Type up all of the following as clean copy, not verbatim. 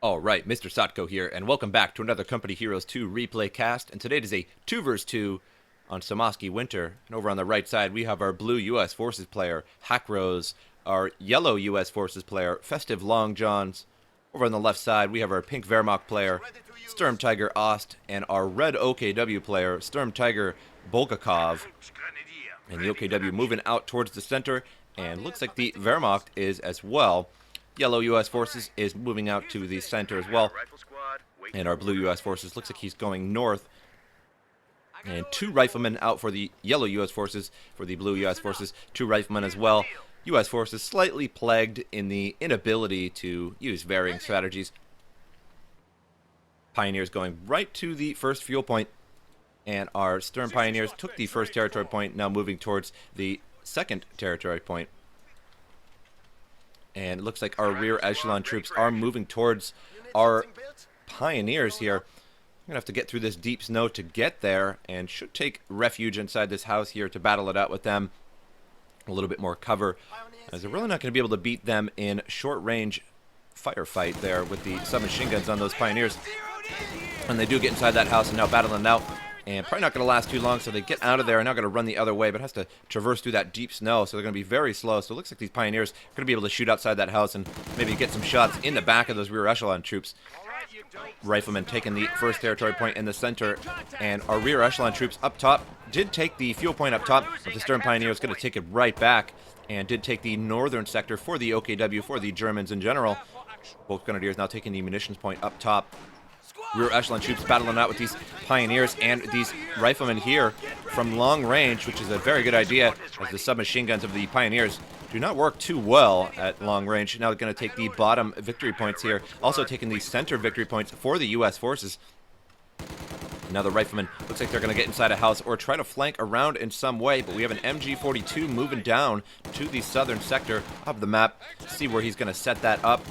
Alright, MrSotko here, and welcome back to another Company Heroes 2 replay cast, and today it is a 2 vs 2 on Semoskiy Winter. And over on the right side, we have our blue U.S. Forces player, Hakroz, our yellow U.S. Forces player, FestiveLongJohns. Over on the left side, we have our pink Wehrmacht player, SturmTigerOst, and our red OKW player, SturmTigerBulgakov. And the OKW moving out towards the center, and looks like the Wehrmacht is as well. Yellow U.S. Forces is moving out to the center as well. And our blue U.S. Forces looks like he's going north. And 2 riflemen out for the yellow U.S. Forces. For the blue U.S. Forces, 2 riflemen as well. U.S. Forces slightly plagued in the inability to use varying strategies. Pioneers going right to the first fuel point. And our Sturm Pioneers took the first territory point, now moving towards the second territory point. And it looks like our rear echelon troops are moving towards our Pioneers here. I'm going to have to get through this deep snow to get there, and should take refuge inside this house here to battle it out with them. A little bit more cover, as they're really not going to be able to beat them in short-range firefight there with the submachine guns on those Pioneers. And they do get inside that house and now battling it out. And probably not going to last too long, so they get out of there and now going to run the other way, but has to traverse through that deep snow, so they're going to be very slow. So it looks like these Pioneers are going to be able to shoot outside that house and maybe get some shots in the back of those rear echelon troops. Riflemen taking the first territory point in the center, and our rear echelon troops up top did take the fuel point up top, but the Sturm Pioneer is going to take it right back, and did take the northern sector for the OKW, for the Germans in general. Both Grenadiers now taking the munitions point up top. Rear echelon troops battling out with these Pioneers and these riflemen here from long range, which is a very good idea, as the submachine guns of the Pioneers do not work too well at long range. Now they're going to take the bottom victory points here, also taking the center victory points for the U.S. forces. Now the riflemen looks like they're going to get inside a house or try to flank around in some way, but we have an MG42 moving down to the southern sector of the map. See where he's going to set that up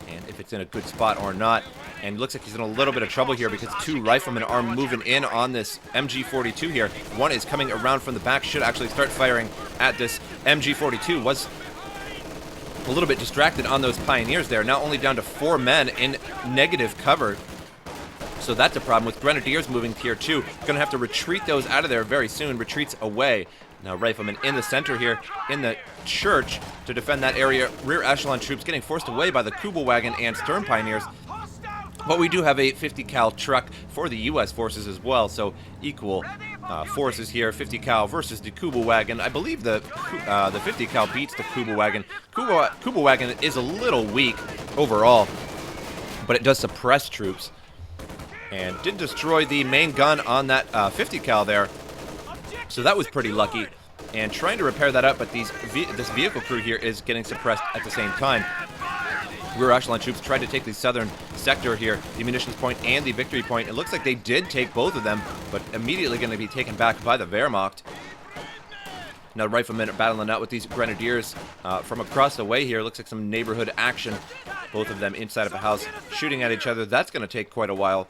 and if it's in a good spot or not. And it looks like he's in a little bit of trouble here because 2 riflemen are moving in on this MG42 here. One is coming around from the back, should actually start firing at this MG42. Was a little bit distracted on those Pioneers there. Now only down to 4 men in negative cover. So that's a problem with Grenadiers moving tier 2. Going to have to retreat those out of there very soon. Retreats away. Now riflemen in the center here in the church to defend that area. Rear echelon troops getting forced away by the Kubelwagen and Sturm Pioneers. But we do have a 50 cal truck for the U.S. forces as well, so equal forces here. 50 cal versus the Kubelwagen. I believe the 50 cal beats the Kubelwagen. Kubelwagen is a little weak overall, but it does suppress troops. And did destroy the main gun on that 50 cal there. So that was pretty lucky. And trying to repair that up, but this vehicle crew here is getting suppressed at the same time. Rear echelon troops tried to take the southern sector here, the munitions point and the victory point. It looks like they did take both of them, but immediately going to be taken back by the Wehrmacht. Now the riflemen are battling out with these Grenadiers from across the way here. Looks like some neighborhood action. Both of them inside of a house shooting at each other. That's going to take quite a while.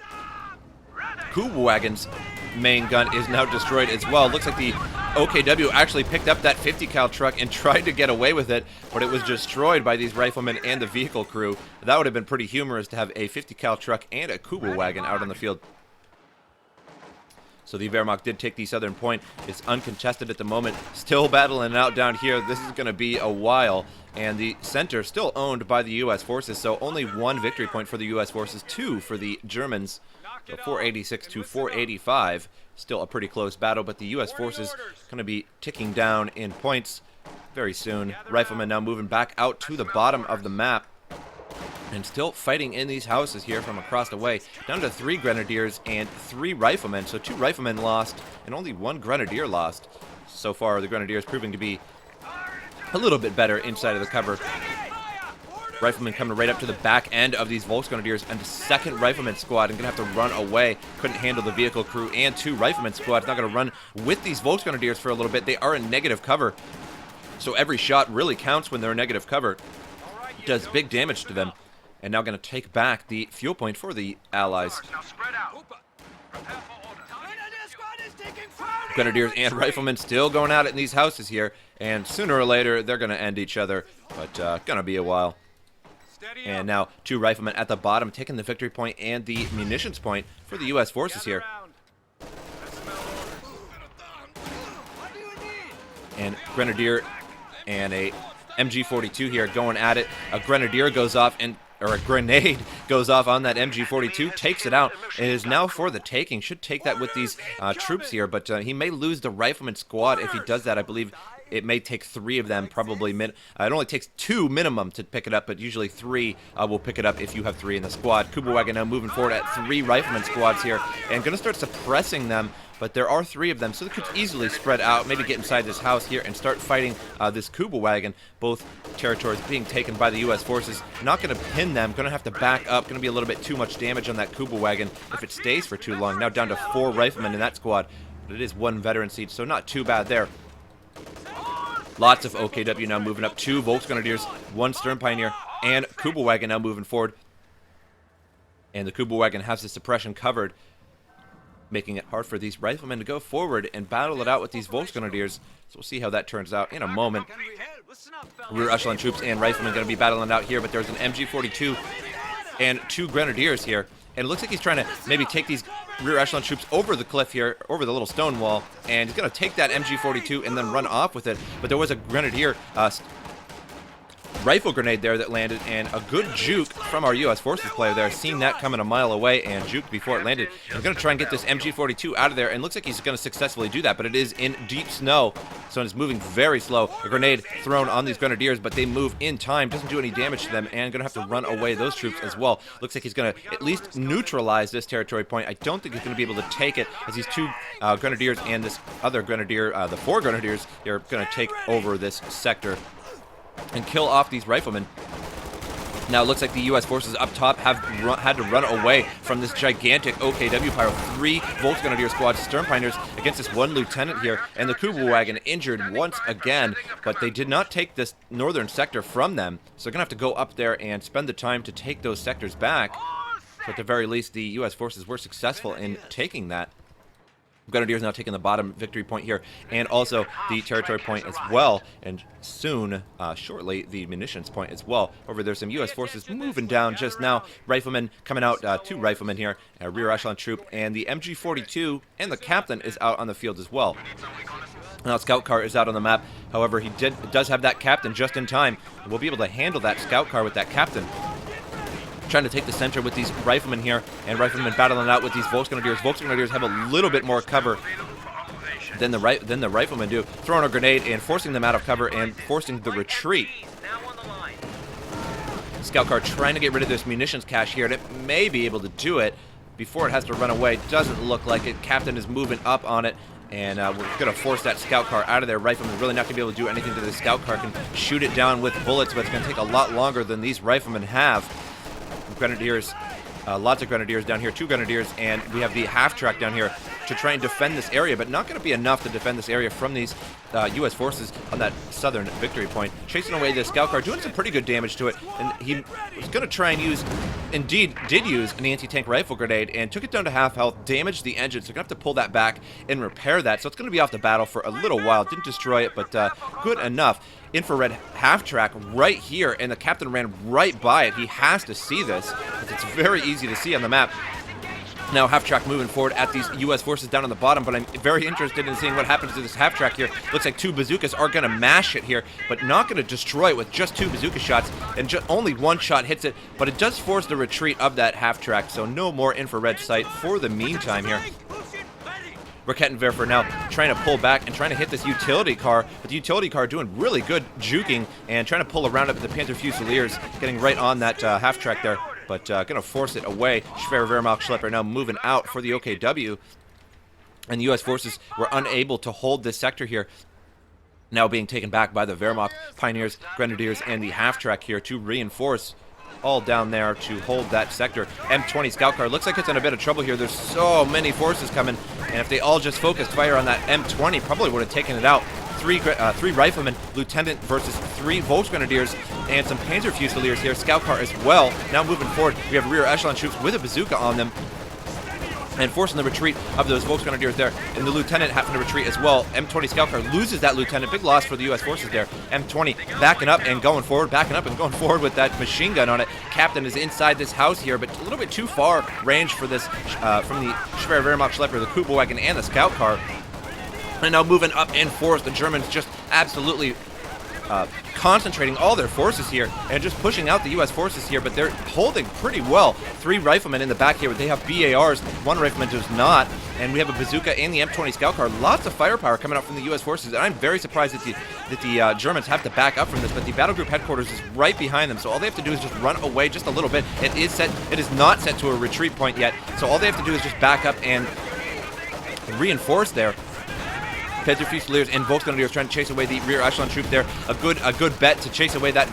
Kubelwagen's main gun is now destroyed as well. Looks like the OKW actually picked up that 50 cal truck and tried to get away with it, but it was destroyed by these riflemen and the vehicle crew. That would have been pretty humorous to have a 50 cal truck and a Kubelwagen out on the field. So the Wehrmacht did take the southern point. It's uncontested at the moment. Still battling out down here. This is going to be a while. And the center still owned by the U.S. forces, so only 1 victory point for the U.S. forces, 2 for the Germans. So 486 to 485. Still a pretty close battle, but the U.S. forces going to be ticking down in points very soon. Riflemen now moving back out to the bottom of the map. And still fighting in these houses here from across the way. Down to 3 Grenadiers and 3 Riflemen. So 2 Riflemen lost and only 1 Grenadier lost. So far, the Grenadiers proving to be a little bit better inside of the cover. Riflemen coming right up to the back end of these Volksgrenadiers, and the 2nd Rifleman squad and going to have to run away. Couldn't handle the vehicle crew, and 2 Rifleman squads not going to run with these Volksgrenadiers for a little bit. They are in negative cover, so every shot really counts when they're in negative cover. It does big damage to them. And now going to take back the fuel point for the Allies. Grenadiers and Riflemen still going at it in these houses here, and sooner or later they're going to end each other, but going to be a while. And now 2 riflemen at the bottom taking the victory point and the munitions point for the U.S. forces here. And Grenadier and a MG42 here going at it. A Grenadier goes off or a grenade goes off on that MG42, takes it out. It is now for the taking. Should take that with these troops here, but he may lose the rifleman squad if he does that. I believe it may take 3 of them, probably. It only takes 2 minimum to pick it up, but usually 3 will pick it up if you have 3 in the squad. Kubelwagen now moving forward at 3 rifleman squads here, and going to start suppressing them. But there are 3 of them, so they could easily spread out, maybe get inside this house here and start fighting this Kubelwagen. Both territories being taken by the U.S. forces. Not going to pin them, going to have to back up. Going to be a little bit too much damage on that Kubelwagen if it stays for too long. Now down to 4 riflemen in that squad, but it is 1 veteran siege, so not too bad there. Lots of OKW now moving up. 2 Volksgrenadiers, 1 Sturm Pioneer, and Kubelwagen now moving forward. And the Kubelwagen has the suppression covered, making it hard for these riflemen to go forward and battle it out with these Volksgrenadiers. So we'll see how that turns out in a moment. Rear echelon troops and riflemen going to be battling it out here, but there's an MG42 and 2 Grenadiers here. And it looks like he's trying to maybe take these rear echelon troops over the cliff here, over the little stone wall, and he's going to take that MG42 and then run off with it. But there was a Grenadier rifle grenade there that landed, and a good juke from our U.S. forces player there, seeing that coming a mile away and juked before it landed. He's going to try and get this MG42 out of there, and looks like he's going to successfully do that, but it is in deep snow, so it's moving very slow. A grenade thrown on these Grenadiers, but they move in time, doesn't do any damage to them, and going to have to run away those troops as well. Looks like he's going to at least neutralize this territory point. I don't think he's going to be able to take it, as these 2 Grenadiers and this other Grenadier, the 4 Grenadiers, are going to take over this sector and kill off these riflemen. Now it looks like the U.S. forces up top have had to run away from this gigantic OKW pyro. 3 Volksgrenadier squads, Sturm Pioneers, against this 1 lieutenant here, and the Kubelwagen injured once again, but they did not take this northern sector from them, so they're going to have to go up there and spend the time to take those sectors back. So at the very least, the U.S. forces were successful in taking that. Grenadiers now taking the bottom victory point here, and also the territory point as well, and soon, shortly, the munitions point as well. Over there's some U.S. forces moving down just now. Riflemen coming out, 2 riflemen here, a rear echelon troop, and the MG42 and the captain is out on the field as well. Now scout car is out on the map. However, he does have that captain just in time. We'll be able to handle that scout car with that captain. Trying to take the center with these riflemen here, and riflemen battling out with these Volksgrenadiers. Volksgrenadiers have a little bit more cover than the riflemen do. Throwing a grenade and forcing them out of cover and forcing the retreat. Scout car trying to get rid of this munitions cache here, and it may be able to do it before it has to run away. Doesn't look like it. Captain is moving up on it, and we're going to force that scout car out of there. Riflemen really not going to be able to do anything to the scout car. Can shoot it down with bullets, but it's going to take a lot longer than these riflemen have. Grenadiers, lots of Grenadiers down here, 2 Grenadiers, and we have the half-track down here to try and defend this area, but not going to be enough to defend this area from these U.S. forces on that southern victory point. Chasing away the scout car, doing some pretty good damage to it, and he was going to try and use, indeed did use, an anti-tank rifle grenade, and took it down to half health, damaged the engine, so we're going to have to pull that back and repair that, so it's going to be off the battle for a little while. Didn't destroy it, but good enough. Infrared half-track right here, and the captain ran right by it. He has to see this, because it's very easy to see on the map. Now half-track moving forward at these U.S. forces down on the bottom, but I'm very interested in seeing what happens to this half-track here. Looks like 2 bazookas are going to mash it here, but not going to destroy it with just 2 bazooka shots, and only 1 shot hits it, but it does force the retreat of that half-track, so no more infrared sight for the meantime here. Rakettenwerfer now trying to pull back and trying to hit this utility car, but the utility car doing really good juking and trying to pull around up the Panther Fusiliers, getting right on that half-track there, but going to force it away. Schwer Wehrmacht Schlepper now moving out for the OKW, and the U.S. forces were unable to hold this sector here, now being taken back by the Wehrmacht Pioneers, Grenadiers, and the half-track here to reinforce all down there to hold that sector. M20 scout car looks like it's in a bit of trouble here. There's so many forces coming, and if they all just focused fire on that M20, probably would have taken it out. 3 riflemen, lieutenant versus 3 Volksgrenadiers, and some Panzer Fusiliers here. Scout car as well. Now moving forward, we have rear echelon troops with a bazooka on them. and forcing the retreat of those Volksgrenadiers there, and the lieutenant having to retreat as well. M20 scout car loses that lieutenant. Big loss for the U.S. forces there. M20 backing up and going forward, with that machine gun on it. Captain is inside this house here, but a little bit too far range for this from the Schwer Wehrmacht Schlepper, the Kubelwagen, and the scout car. And now moving up in force, the Germans just absolutely concentrating all their forces here and just pushing out the U.S. forces here, but they're holding pretty well. 3 riflemen in the back here, but they have BARs. 1 rifleman does not, and we have a bazooka and the M20 scout car. Lots of firepower coming out from the U.S. forces, and I'm very surprised that the Germans have to back up from this, but the battle group headquarters is right behind them, so all they have to do is just run away just a little bit. It is not set to a retreat point yet, so all they have to do is just back up and reinforce there. Panzer Fusiliers and Volksgrenadiers trying to chase away the rear echelon troop there. A good bet to chase away that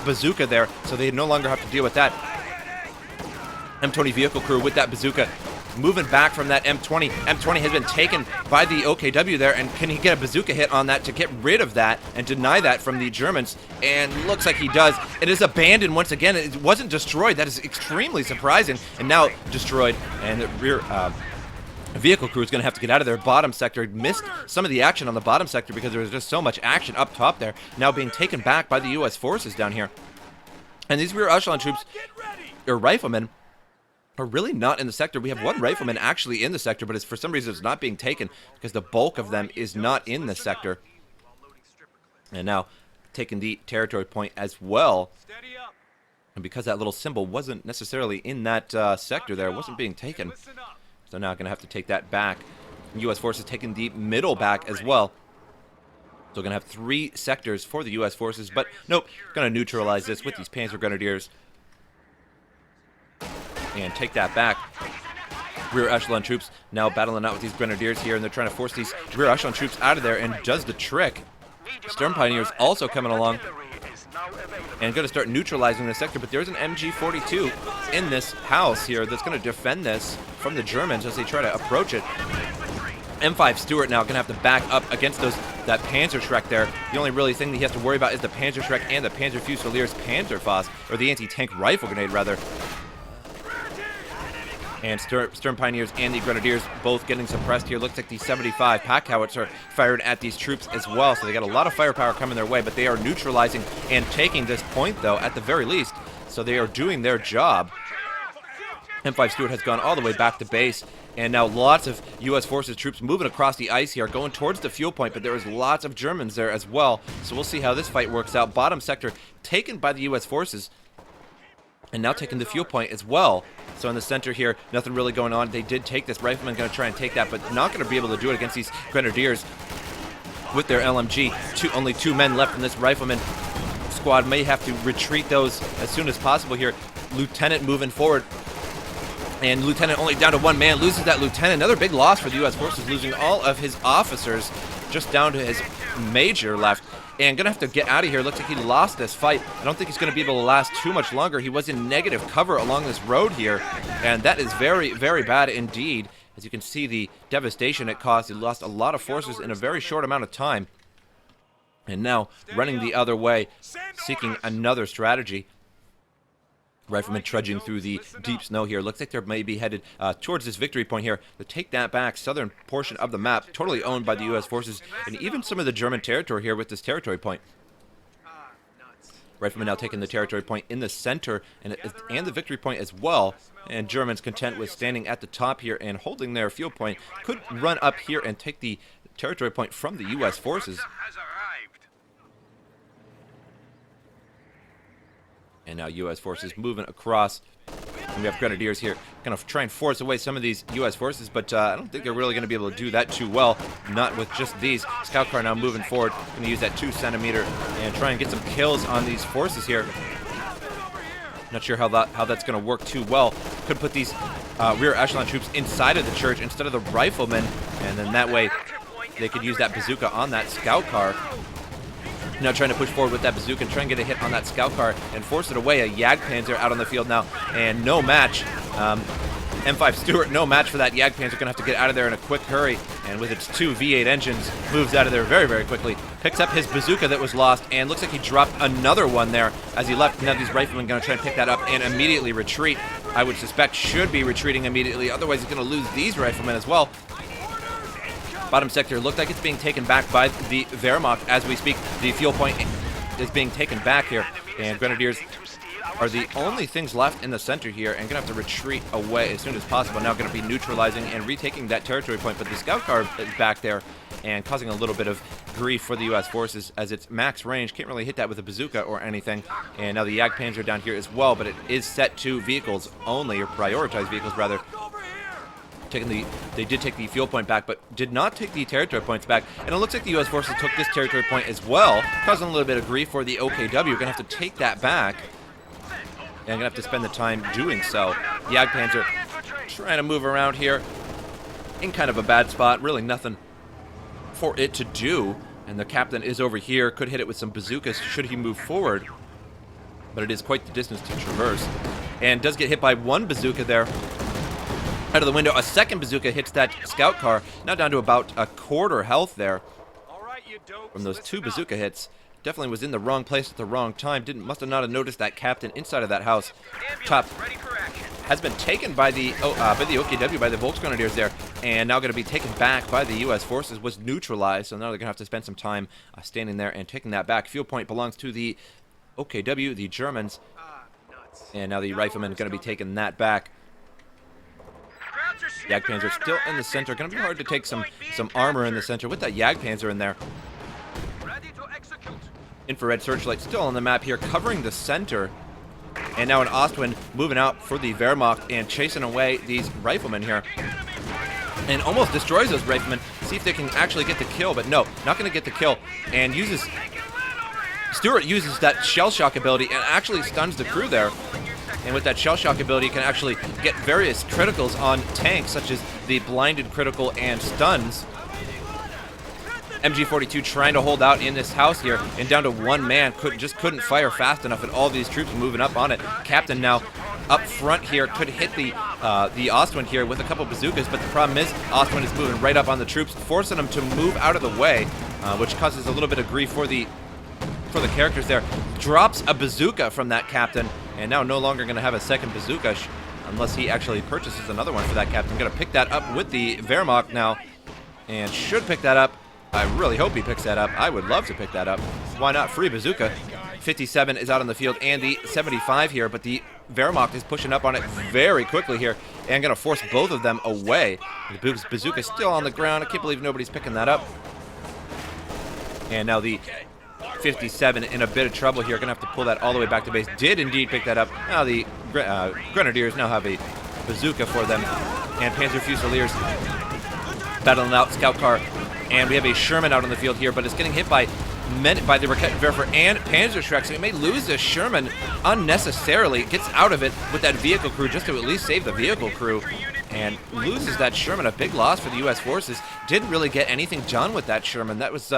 bazooka there, so they no longer have to deal with that. M20 vehicle crew with that bazooka moving back from that M20. M20 has been taken by the OKW there, and can he get a bazooka hit on that to get rid of that and deny that from the Germans? And looks like he does. It is abandoned once again. It wasn't destroyed. That is extremely surprising. And now destroyed, and the rear vehicle crew is going to have to get out of their bottom sector. Missed some of the action on the bottom sector because there was just so much action up top there. Now being taken back by the U.S. forces down here. And these rear echelon troops, or riflemen, are really not in the sector. We have 1 rifleman actually in the sector, but for some reason it's not being taken because the bulk of them is not in the sector. And now taking the territory point as well. And because that little symbol wasn't necessarily in that sector there, it wasn't being taken. So now going to have to take that back. U.S. forces taking the middle back as well. So going to have 3 sectors for the U.S. forces, but nope, going to neutralize this with these Panzer Grenadiers and take that back. Rear echelon troops now battling out with these Grenadiers here, and they're trying to force these rear echelon troops out of there, and does the trick. Sturm Pioneers also coming along and going to start neutralizing this sector, but there's an MG42 in this house here that's going to defend this from the Germans as they try to approach it. M5 Stuart now going to have to back up against that Panzerschreck there. The only really thing that he has to worry about is the Panzerschreck and the Panzer Fusiliers Panzerfaust, or the anti-tank rifle grenade rather. And Sturm Pioneers and the Grenadiers both getting suppressed here. Looks like the 75 pack howitzer fired at these troops as well. So they got a lot of firepower coming their way, but they are neutralizing and taking this point, though, at the very least. So they are doing their job. M5 Stuart has gone all the way back to base. And now lots of U.S. forces troops moving across the ice here, going towards the fuel point, but there is lots of Germans there as well. So we'll see how this fight works out. Bottom sector taken by the U.S. forces. And now taking the fuel point as well. So in the center here, nothing really going on. They did take this. Rifleman going to try and take that, but not going to be able to do it against these Grenadiers with their LMG. Only 2 men left in this rifleman squad. May have to retreat those as soon as possible here. Lieutenant moving forward. And Lieutenant only down to 1 man. Loses that Lieutenant. Another big loss for the U.S. forces, losing all of his officers. Just down to his major left. And going to have to get out of here. Looks like he lost this fight. I don't think he's going to be able to last too much longer. He was in negative cover along this road here. And that is very, very bad indeed. As you can see, the devastation it caused. He lost a lot of forces in a very short amount of time. And now running the other way, seeking another strategy. Riflemen trudging through the deep snow here. Looks like they're maybe headed towards this victory point here. To take that back, southern portion of the map, totally owned by the U.S. forces, and even some of the German territory here with this territory point. Riflemen now taking the territory point in the center and the victory point as well. And Germans content with standing at the top here and holding their field point. Could run up here and take the territory point from the U.S. forces. And now U.S. forces moving across. And we have Grenadiers here. Going to try and force away some of these U.S. forces, but I don't think they're really going to be able to do that too well. Not with just these. Scout car now moving forward. Going to use that 2 centimeter and try and get some kills on these forces here. Not sure how that's going to work too well. Could put these rear echelon troops inside of the church instead of the riflemen. And then that way they could use that bazooka on that scout car. Now trying to push forward with that bazooka and try and get a hit on that scout car and force it away. A Jagdpanzer out on the field now, and no match. M5 Stuart, no match for that Jagdpanzer. Going to have to get out of there in a quick hurry, and with its 2 V8 engines, moves out of there very, very quickly. Picks up his bazooka that was lost, and looks like he dropped another one there as he left. Now these riflemen going to try and pick that up and immediately retreat. I would suspect should be retreating immediately. Otherwise, he's going to lose these riflemen as well. Bottom sector looked like it's being taken back by the Wehrmacht as we speak. The fuel point is being taken back here, and Grenadiers are the only things left in the center here and going to have to retreat away as soon as possible. Now going to be neutralizing and retaking that territory point, but the scout car is back there and causing a little bit of grief for the U.S. forces as its max range. Can't really hit that with a bazooka or anything. And now the Jagdpanzer down here as well, but it is set to vehicles only, or prioritized vehicles rather. They did take the fuel point back, but did not take the territory points back. And it looks like the U.S. forces took this territory point as well, causing a little bit of grief for the OKW. We're going to have to take that back. And I'm going to have to spend the time doing so. Jagdpanzer trying to move around here in kind of a bad spot. Really nothing for it to do. And the captain is over here. Could hit it with some bazookas should he move forward. But it is quite the distance to traverse. And does get hit by one bazooka there. Out of the window. A second bazooka hits that scout car. Now down to about a quarter health there. From those two bazooka hits. Definitely was in the wrong place at the wrong time. Must have not noticed that captain inside of that house. Top has been taken by the OKW, by the Volksgrenadiers there, and now going to be taken back by the U.S. forces. Was neutralized, so now they're going to have to spend some time standing there and taking that back. Fuel point belongs to the OKW, the Germans, and now the riflemen are going to be taking that back. Jagdpanzer still in the center. Going to be hard to take some armor in the center with that Jagdpanzer in there. Infrared searchlight still on the map here, covering the center. And now an Ostwind moving out for the Wehrmacht and chasing away these riflemen here. And almost destroys those riflemen. See if they can actually get the kill, but no, not going to get the kill. And Stewart uses that shell shock ability and actually stuns the crew there. And with that shell shock ability, you can actually get various criticals on tanks, such as the blinded critical and stuns. MG42 trying to hold out in this house here, and down to one man. Just couldn't fire fast enough, and all these troops moving up on it. Captain now up front here could hit the Ostwind here with a couple bazookas, but the problem is Ostwind is moving right up on the troops, forcing them to move out of the way, which causes a little bit of grief for the characters there. Drops a bazooka from that captain, and now no longer going to have a second bazooka unless he actually purchases another one for that captain. Going to pick that up with the Wehrmacht now, and should pick that up. I really hope he picks that up. I would love to pick that up. Why not? Free bazooka. 57 is out on the field, and the 75 here, but the Wehrmacht is pushing up on it very quickly here and going to force both of them away. The bazooka is still on the ground. I can't believe nobody's picking that up. And now the 57 in a bit of trouble here. Going to have to pull that all the way back to base. Did indeed pick that up. Now the Grenadiers now have a bazooka for them. And Panzer Fusiliers battling out scout car. And we have a Sherman out on the field here, but it's getting hit by the Raketenwerfer and Panzerschreck, so we may lose this Sherman unnecessarily. Gets out of it with that vehicle crew just to at least save the vehicle crew, and loses that Sherman. A big loss for the U.S. forces. Didn't really get anything done with that Sherman. That was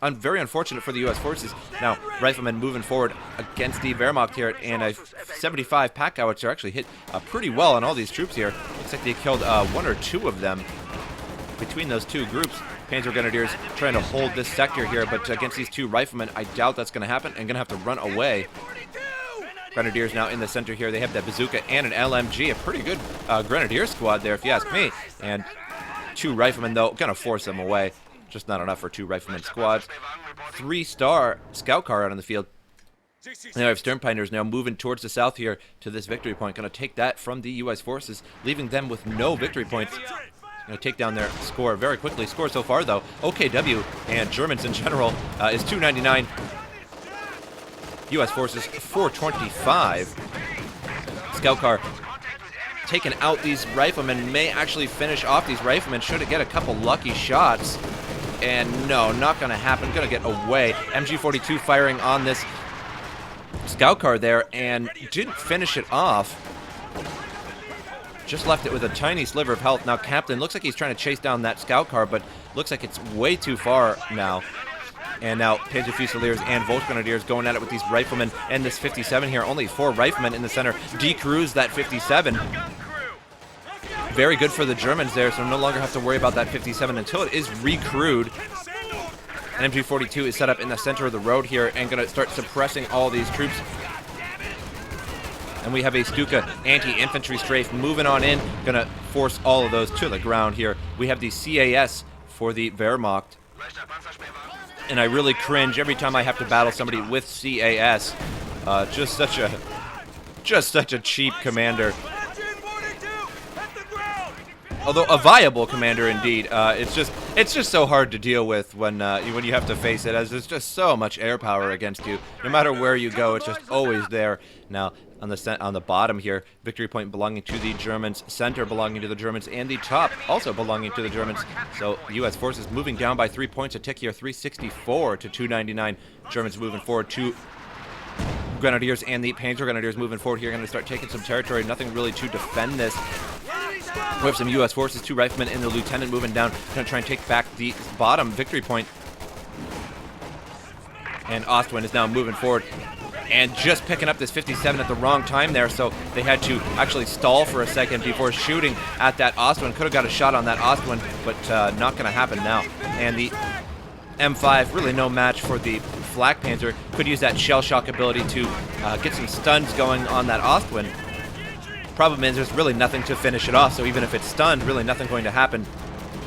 very unfortunate for the U.S. forces. Now, riflemen moving forward against the Wehrmacht here, and a 75 pack howitzer actually hit pretty well on all these troops here. Looks like they killed one or two of them between those two groups. Panzer Grenadiers trying to hold this sector here, but against these two riflemen, I doubt that's going to happen, and going to have to run away. Grenadiers now in the center here. They have that bazooka and an LMG. A pretty good Grenadier squad there, if you ask me. And two riflemen, though, going to force them away. Just not enough for two riflemen squads. 3-star scout car out on the field. Now we have SturmTigerOst now moving towards the south here to this victory point. Going to take that from the U.S. forces, leaving them with no victory points. Going to take down their score very quickly. Score so far, though, OKW and Germans in general is 299. U.S. forces 425. Scout car taking out these riflemen. May actually finish off these riflemen. Should it get a couple lucky shots. And no, not going to happen. Going to get away. MG42 firing on this scout car there and didn't finish it off. Just left it with a tiny sliver of health. Now Captain looks like he's trying to chase down that scout car, but looks like it's way too far now. And now Panzer Fusiliers and Volksgrenadiers going at it with these riflemen and this 57 here. Only 4 riflemen in the center. Decrews that 57. Very good for the Germans there, so no longer have to worry about that 57 until it is recrewed. And MG42 is set up in the center of the road here and going to start suppressing all these troops. And we have a Stuka anti-infantry strafe moving on in, gonna force all of those to the ground here. We have the CAS for the Wehrmacht. And I really cringe every time I have to battle somebody with CAS. Just such a cheap commander. Although a viable commander indeed. It's just so hard to deal with when you have to face it, as there's just so much air power against you. No matter where you go, it's just always there. Now on the bottom here, victory point belonging to the Germans, center belonging to the Germans, and the top also belonging to the Germans. So U.S. forces moving down by 3 points. A tick here, 364 to 299. Germans moving forward. Two Grenadiers and the Panzer Grenadiers moving forward here, going to start taking some territory. Nothing really to defend this. We have some U.S. forces, 2 riflemen and the lieutenant moving down, going to try and take back the bottom victory point. And Ostwind is now moving forward and just picking up this 57 at the wrong time there, so they had to actually stall for a second before shooting at that Ostwind. Could have got a shot on that Ostwind, but not going to happen now. And the M5, really no match for the Flak Panzer. Could use that shell shock ability to get some stuns going on that Ostwind. Problem is, there's really nothing to finish it off, so even if it's stunned, really nothing going to happen.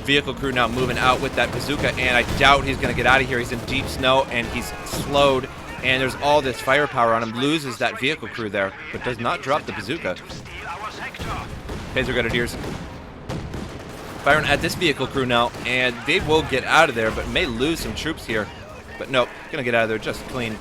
Vehicle crew now moving out with that bazooka, and I doubt he's going to get out of here. He's in deep snow, and he's slowed, and there's all this firepower on him. Loses that vehicle crew there, but does not drop the bazooka. Panzer Grenadiers firing at this vehicle crew now, and they will get out of there, but may lose some troops here. But nope, going to get out of there just clean.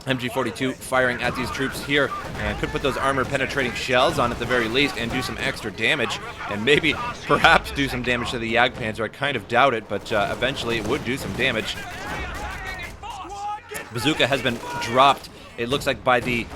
MG42 firing at these troops here, and could put those armor-penetrating shells on at the very least and do some extra damage, and maybe, perhaps, do some damage to the Jagdpanzer. I kind of doubt it, but eventually it would do some damage. Bazooka has been dropped, it looks like, by the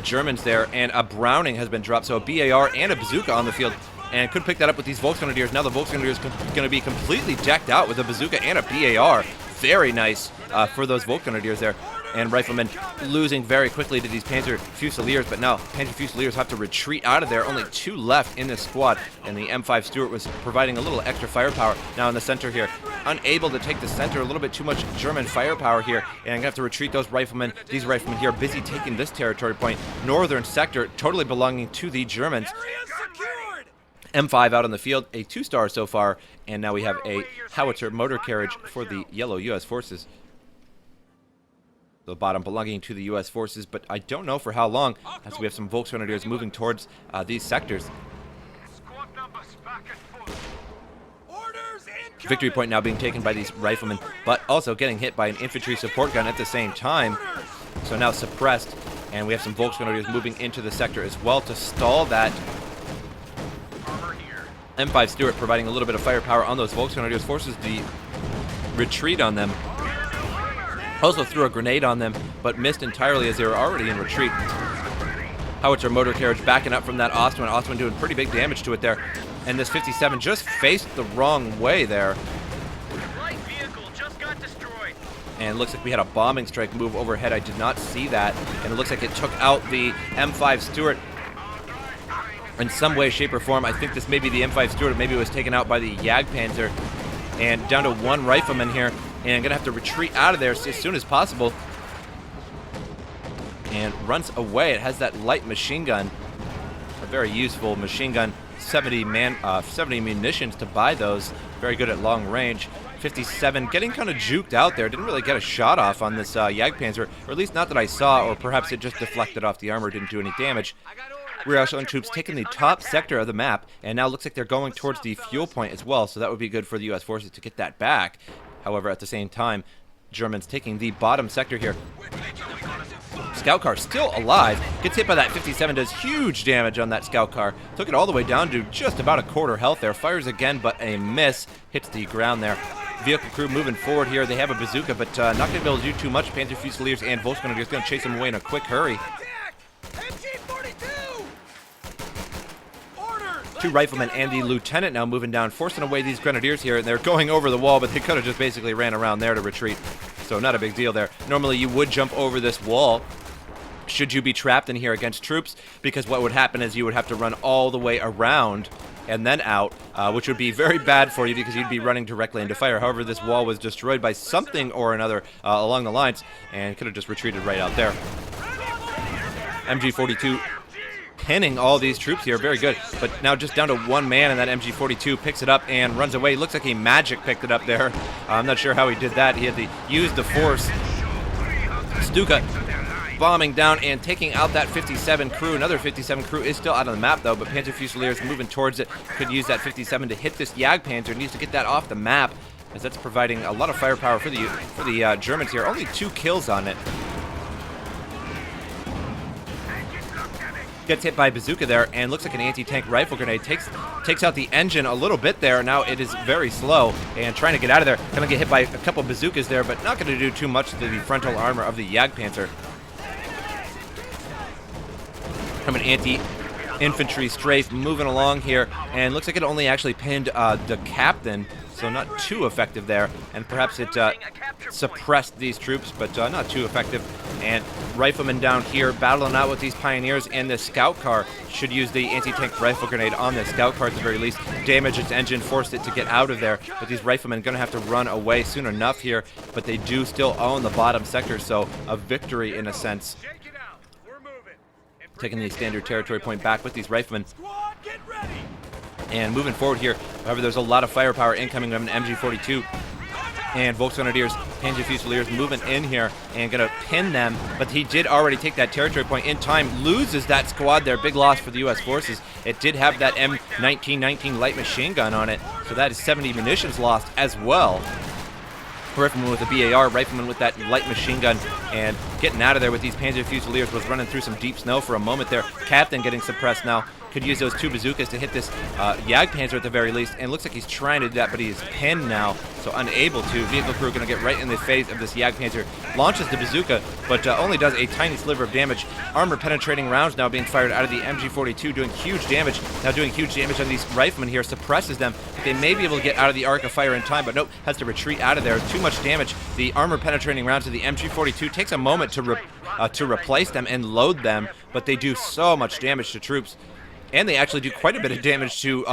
Germans there, and a Browning has been dropped, so a BAR and a bazooka on the field, and could pick that up with these Volksgrenadiers. Now the Volksgrenadiers going to be completely decked out with a bazooka and a BAR. Very nice for those Volksgrenadiers there. And riflemen losing very quickly to these Panzer Fusiliers, but now Panzer Fusiliers have to retreat out of there. Only 2 left in this squad, and the M5 Stuart was providing a little extra firepower. Now in the center here, unable to take the center, a little bit too much German firepower here, and I'm going to have to retreat those riflemen. These riflemen here busy taking this territory point. Northern sector totally belonging to the Germans. M5 out on the field, a 2-star so far, and now we have a howitzer motor carriage for the yellow U.S. forces. The bottom belonging to the U.S. forces, but I don't know for how long, as we have some Volksgrenadiers moving towards these sectors. Victory point now being taken by these riflemen, but also getting hit by an infantry support gun at the same time. So now suppressed, and we have some Volksgrenadiers moving into the sector as well to stall that. M5 Stuart providing a little bit of firepower on those Volksgrenadiers, forces the retreat on them. Also threw a grenade on them, but missed entirely as they were already in retreat. Howitzer motor carriage backing up from that Ostwind. Ostwind doing pretty big damage to it there. And this 57 just faced the wrong way there. And it looks like we had a bombing strike move overhead. I did not see that. And it looks like it took out the M5 Stuart in some way, shape, or form. I think this may be the M5 Stuart. Maybe it was taken out by the Jagdpanzer. And down to 1 rifleman here. And I'm going to have to retreat out of there as soon as possible. And runs away. It has that light machine gun. A very useful machine gun. 70 munitions to buy those. Very good at long range. 57 getting kind of juked out there. Didn't really get a shot off on this Jagdpanzer. Or at least not that I saw. Or perhaps it just deflected off the armor. Didn't do any damage. Rear echelon troops taking the top sector of the map. And now looks like they're going towards the fuel point as well. So that would be good for the U.S. forces to get that back. However, at the same time, Germans taking the bottom sector here. Scout car still alive. Gets hit by that 57. Does huge damage on that scout car. Took it all the way down to just about a quarter health there. Fires again, but a miss. Hits the ground there. Vehicle crew moving forward here. They have a bazooka, but not going to be able to do too much. Panzer Fusiliers and Volksgrenadiers going to chase them away in a quick hurry. 2 riflemen and the lieutenant now moving down, forcing away these grenadiers here, and they're going over the wall, but they could have just basically ran around there to retreat. So not a big deal there. Normally you would jump over this wall should you be trapped in here against troops, because what would happen is you would have to run all the way around and then out, which would be very bad for you because you'd be running directly into fire. However, this wall was destroyed by something or another along the lines, and could have just retreated right out there. MG42 pinning all these troops here. Very good. But now just down to one man, and that MG42 picks it up and runs away. Looks like he magic picked it up there. I'm not sure how he did that. He had to use the force. Stuka bombing down and taking out that 57 crew. Another 57 crew is still out on the map, though, but Panzer Fusiliers moving towards it. Could use that 57 to hit this Jagdpanzer. Needs to get that off the map, as that's providing a lot of firepower for the Germans here. Only 2 kills on it. Gets hit by bazooka there, and looks like an anti-tank rifle grenade. Takes out the engine a little bit there. Now it is very slow, and trying to get out of there. Gonna get hit by a couple bazookas there, but not gonna do too much to the frontal armor of the Jagdpanzer. From an anti-infantry strafe moving along here, and looks like it only actually pinned the captain, so not too effective there, and perhaps it suppressed these troops, but not too effective. And riflemen down here battling out with these pioneers, and the scout car should use the anti-tank rifle grenade on the scout car at the very least, damage its engine, forced it to get out of there. But these riflemen are going to have to run away soon enough here, but they do still own the bottom sector, so a victory in a sense. Taking the standard territory point back with these riflemen. And moving forward here, however, there's a lot of firepower incoming from an MG42. And Volksgrenadiers, Panzer Fusiliers moving in here and going to pin them. But he did already take that territory point in time. Loses that squad there. Big loss for the U.S. forces. It did have that M1919 light machine gun on it. So that is 70 munitions lost as well. Rifleman with a BAR, rifleman with that light machine gun, and getting out of there with these Panzer Fusiliers. Was running through some deep snow for a moment there. Captain getting suppressed now. Could use those 2 bazookas to hit this Jagdpanzer at the very least, and looks like he's trying to do that, but he is pinned now, so unable to. Vehicle crew going to get right in the face of this Jagdpanzer. Launches the bazooka, but only does a tiny sliver of damage. Armor penetrating rounds now being fired out of the MG42, doing huge damage. Now doing huge damage on these riflemen here, suppresses them. But they may be able to get out of the arc of fire in time, but nope, has to retreat out of there. Too much damage. The armor penetrating rounds of the MG42 takes a moment to replace them and load them, but they do so much damage to troops. And they actually do quite a bit of damage to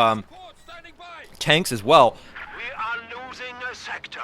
tanks as well. We are losing a sector.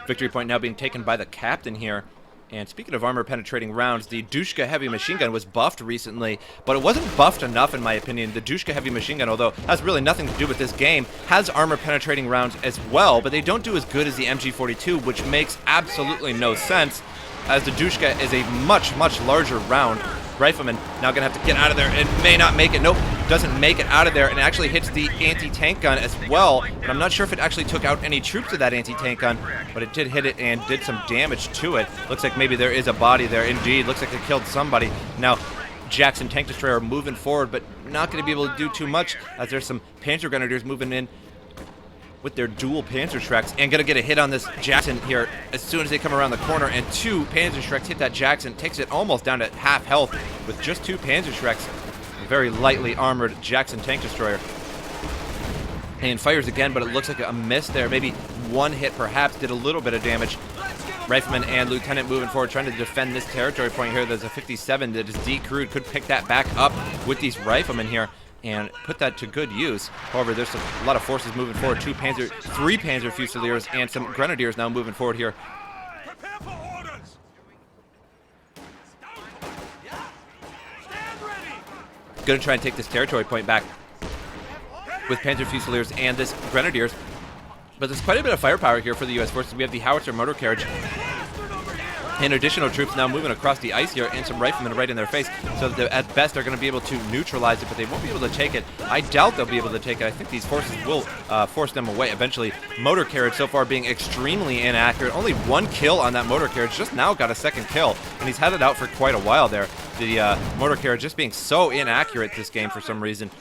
Victory point now being taken by the captain here. And speaking of armor penetrating rounds, the Dushka heavy machine gun was buffed recently, but it wasn't buffed enough in my opinion. The Dushka heavy machine gun, although has really nothing to do with this game, has armor penetrating rounds as well, but they don't do as good as the MG42, which makes absolutely no sense, as the Dushka is a much, much larger round. Rifleman now going to have to get out of there and may not make it. Nope, doesn't make it out of there, and actually hits the anti-tank gun as well. But I'm not sure if it actually took out any troops with that anti-tank gun, but it did hit it and did some damage to it. Looks like maybe there is a body there. Indeed, looks like it killed somebody. Now, Jackson Tank Destroyer moving forward, but not going to be able to do too much, as there's some Panzer Grenadiers moving in with their dual Panzer Schrecks, and gonna get a hit on this Jackson here as soon as they come around the corner, and 2 Panzer Schrecks hit that Jackson, takes it almost down to half health with just 2 Panzer Schrecks. A very lightly armored Jackson Tank Destroyer. And fires again, but it looks like a miss there. Maybe 1 hit perhaps, did a little bit of damage. Rifleman and Lieutenant moving forward, trying to defend this territory point here. There's a 57 that is decrewed, could pick that back up with these riflemen here and put that to good use. However, there's a lot of forces moving forward. 3 Panzer Fusiliers and some Grenadiers now moving forward here. Prepare for orders. Gonna try and take this territory point back with Panzer Fusiliers and this Grenadiers. But there's quite a bit of firepower here for the U.S. forces. We have the howitzer motor carriage and additional troops now moving across the ice here, and some riflemen right in their face. So at best they're going to be able to neutralize it, but they won't be able to take it. I doubt they'll be able to take it. I think these forces will force them away eventually. Motor carriage so far being extremely inaccurate. Only 1 kill on that motor carriage. Just now got a 2nd kill, and he's had it out for quite a while there. The motor carriage just being so inaccurate this game for some reason.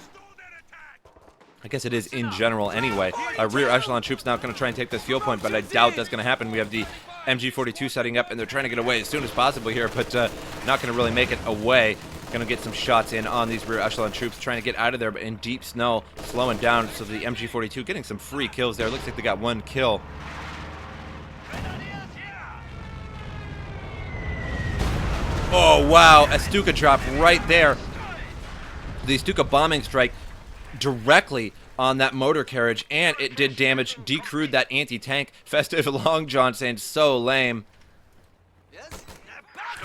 I guess it is in general anyway. Rear echelon troops now going to try and take this fuel point, but I doubt that's going to happen. We have the MG42 setting up, and they're trying to get away as soon as possible here, but not going to really make it away. Going to get some shots in on these rear echelon troops, trying to get out of there, but in deep snow, slowing down. So the MG42 getting some free kills there. Looks like they got 1 kill. Oh, wow. A Stuka drop right there. The Stuka bombing strike directly on that motor carriage, and it did damage, decrewed that anti-tank. FestiveLongJohns saying so lame.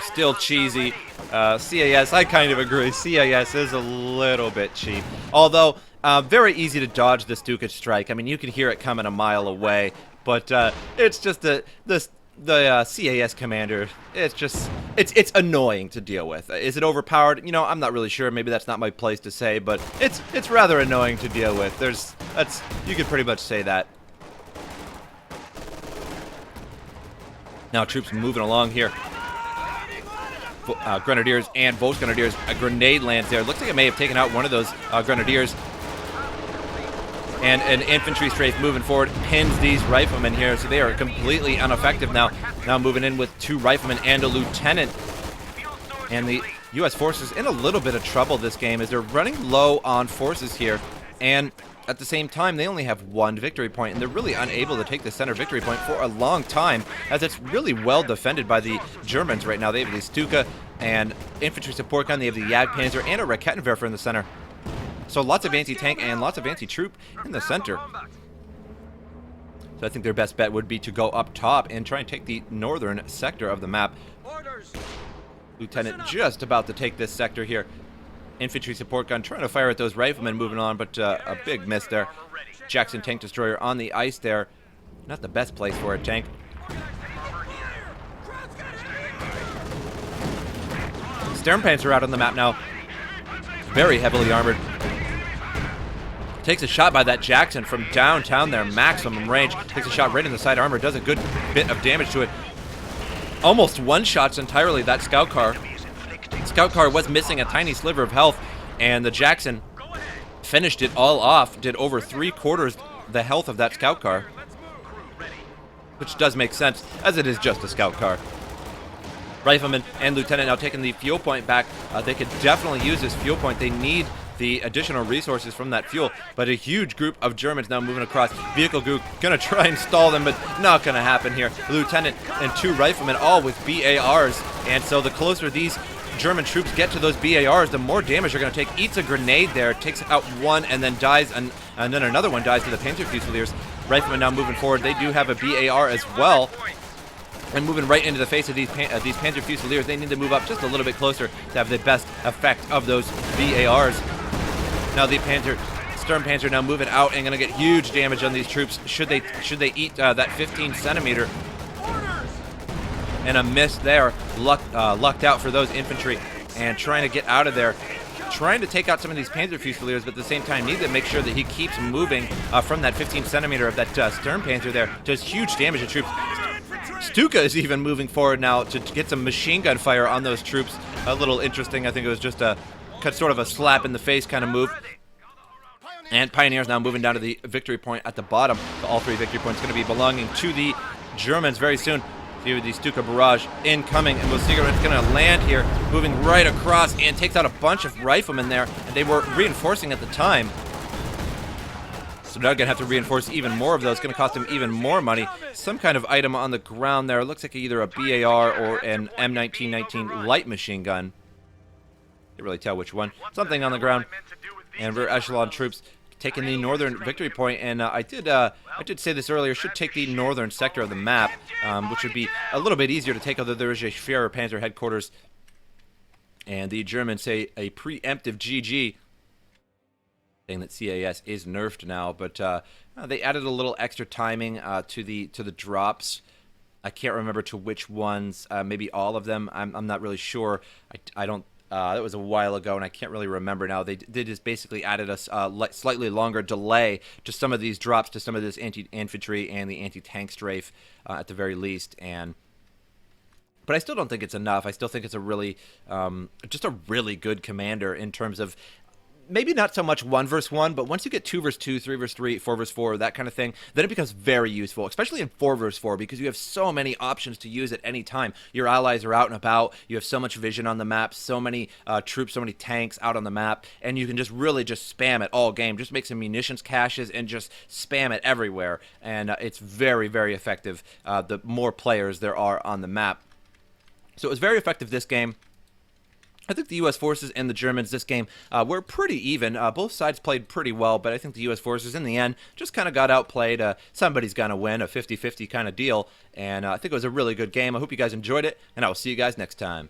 still cheesy. CAS, I kind of agree. CAS is a little bit cheap. Although, very easy to dodge the Stuka strike. I mean, you can hear it coming a mile away. But it's just the CAS commander, it's annoying to deal with. Is it overpowered? You know, I'm not really sure. Maybe that's not my place to say, but it's rather annoying to deal with. You could pretty much say that. Now troops moving along here. Grenadiers and Volks Grenadiers. A grenade lands there. Looks like it may have taken out one of those Grenadiers. And an infantry strafe moving forward pins these riflemen here, so they are completely ineffective now. Now moving in with 2 riflemen and a lieutenant. And the U.S. forces in a little bit of trouble this game as they're running low on forces here. And at the same time, they only have 1 victory point, and they're really unable to take the center victory point for a long time, as it's really well defended by the Germans right now. They have the Stuka and infantry support gun. They have the Jagdpanzer and a Raketenwerfer in the center. So lots of anti-tank and lots of anti-troop in the center. So I think their best bet would be to go up top and try and take the northern sector of the map. Lieutenant just about to take this sector here. Infantry support gun trying to fire at those riflemen moving on, but a big miss there. Jackson tank destroyer on the ice there. Not the best place for a tank. SturmPanzer out on the map now. Very heavily armored. Takes a shot by that Jackson from downtown there, maximum range. Takes a shot right in the side armor, does a good bit of damage to it. Almost one-shots entirely that scout car. Scout car was missing a tiny sliver of health, and the Jackson finished it all off, did over 3/4 the health of that scout car. Which does make sense, as it is just a scout car. Rifleman and lieutenant now taking the fuel point back. They could definitely use this fuel point. They need the additional resources from that fuel, but a huge group of Germans now moving across. Vehicle group gonna try and stall them, but not gonna happen here. Lieutenant and 2 riflemen, all with BARs, and so the closer these German troops get to those BARs, the more damage they're gonna take. Eats a grenade there, takes out one, and then dies, and then another one dies to the Panzer Fusiliers. Riflemen now moving forward. They do have a BAR as well. And moving right into the face of these Panzer Fusiliers. They need to move up just a little bit closer to have the best effect of those BARs. Now the SturmPanzer now moving out and going to get huge damage on these troops should they eat that 15 centimeter. And a miss there, lucked out for those infantry, and trying to get out of there. Trying to take out some of these Panzer Fusiliers, but at the same time need to make sure that he keeps moving from that 15 centimeter of that SturmPanzer there. Does huge damage to troops. Stuka is even moving forward now to get some machine gun fire on those troops. A little interesting. I think it was just a sort of a slap in the face kind of move. And Pioneers now moving down to the victory point at the bottom. So all 3 victory points going to be belonging to the Germans very soon. See with the Stuka barrage incoming, and Semoskiy Winter's going to land here, moving right across, and takes out a bunch of riflemen there. And they were reinforcing at the time. So now going to have to reinforce even more of those. Going to cost him even more money. Some kind of item on the ground there. It looks like either a BAR or an M1919 light machine gun. Can't really tell which one. Something on the ground. And rear echelon troops taking the northern victory point. And I did say this earlier. Should take the northern sector of the map, which would be a little bit easier to take, although there is a Führer Panzer headquarters. And the Germans say a preemptive GG. Saying that CAS is nerfed now, but they added a little extra timing to the drops. I can't remember to which ones. Maybe all of them. I'm not really sure. I don't. That was a while ago, and I can't really remember now. They just basically added a slightly longer delay to some of these drops, to some of this anti-infantry and the anti-tank strafe at the very least, but I still don't think it's enough. I still think it's a really, just a really good commander in terms of maybe not so much 1 versus 1, but once you get 2 versus 2, 3 versus 3, 4 versus 4, that kind of thing, then it becomes very useful, especially in 4 versus 4, because you have so many options to use at any time. Your allies are out and about. You have so much vision on the map, so many troops, so many tanks out on the map, and you can just really just spam it all game. Just make some munitions caches and just spam it everywhere, and it's very, very effective the more players there are on the map. So it was very effective this game. I think the U.S. forces and the Germans this game were pretty even. Both sides played pretty well, but I think the U.S. forces in the end just kind of got outplayed. Somebody's going to win, a 50-50 kind of deal, and I think it was a really good game. I hope you guys enjoyed it, and I will see you guys next time.